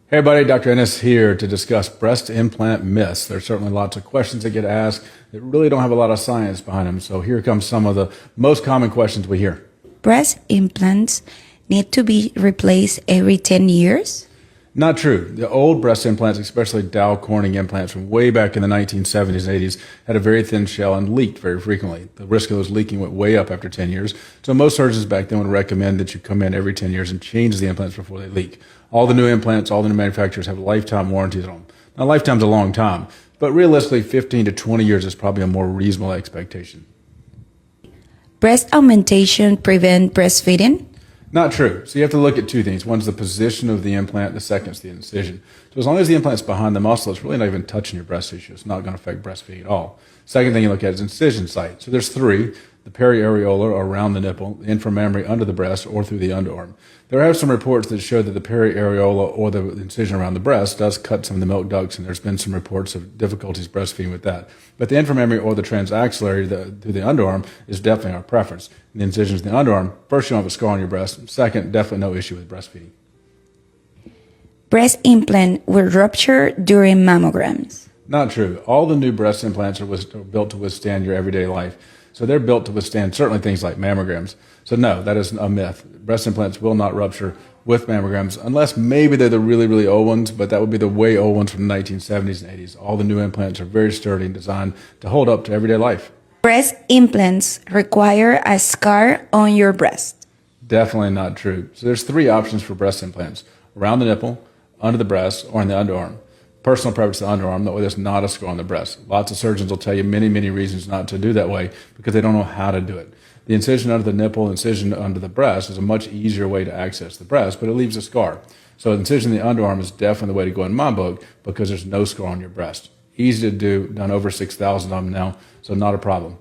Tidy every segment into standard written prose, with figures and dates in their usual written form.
Hey everybody, Dr. Ennis here to discuss breast implant myths. There's certainly lots of questions that get asked that really don't have a lot of science behind them. So here comes some of the most common questions we hear. Breast implants need to be replaced every 10 years? Not true. The old breast implants, especially Dow Corning implants from way back in the 1970s and 80s, had a very thin shell and leaked very frequently. The risk of those leaking went way up after 10 years. So most surgeons back then would recommend that you come in every 10 years and change the implants before they leak. All the new implants, all the new manufacturers have lifetime warranties on them. Now, lifetime's a long time, but realistically, 15 to 20 years is probably a more reasonable expectation. Breast augmentation prevent breastfeeding? Not true. So you have to look at two things. One's the position of the implant, the second is the incision. So as long as the implant's behind the muscle, it's really not even touching your breast tissue. It's not going to affect breastfeeding at all. Second thing you look at is incision site. So there's three: the periareolar or around the nipple, the inframammary under the breast, or through the underarm. There are some reports that show that the periareola or the incision around the breast does cut some of the milk ducts, and there's been some reports of difficulties breastfeeding with that. But the inframammary or the transaxillary through the underarm is definitely our preference. And the incisions in the underarm, first, you don't have a scar on your breast. Second, definitely no issue with breastfeeding. Breast implant will rupture during mammograms? Not true. All the new breast implants are built to withstand your everyday life. So they're built to withstand certainly things like mammograms. So no, that is a myth. Breast implants will not rupture with mammograms unless maybe they're the really, really old ones, but that would be the way old ones from the 1970s and 80s. All the new implants are very sturdy and designed to hold up to everyday life. Breast implants require a scar on your breast? Definitely not true. So there's three options for breast implants: around the nipple, under the breast, or in the underarm. Personal preference to the underarm, that way there's not a scar on the breast. Lots of surgeons will tell you many, many reasons not to do that way because they don't know how to do it. The incision under the nipple, incision under the breast is a much easier way to access the breast, but it leaves a scar. So incision in the underarm is definitely the way to go in my book because there's no scar on your breast. Easy to do, done over 6,000 of them now, so not a problem.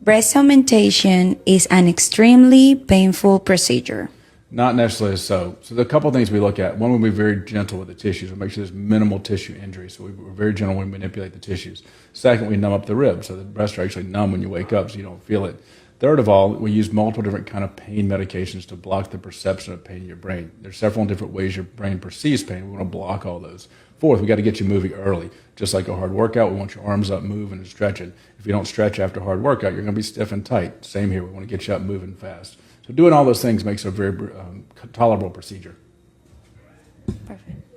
Breast augmentation is an extremely painful procedure. Not necessarily so. So there are a couple of things we look at. One, we're very gentle with the tissues. We make sure there's minimal tissue injury. So we're very gentle when we manipulate the tissues. Second, we numb up the ribs. So the breasts are actually numb when you wake up so you don't feel it. Third of all, we use multiple different kind of pain medications to block the perception of pain in your brain. There's several different ways your brain perceives pain. We want to block all those. Fourth, we got to get you moving early. Just like a hard workout, we want your arms up, moving and stretching. If you don't stretch after a hard workout, you're going to be stiff and tight. Same here. We want to get you up, moving fast. So doing all those things makes it a very tolerable procedure. Perfect.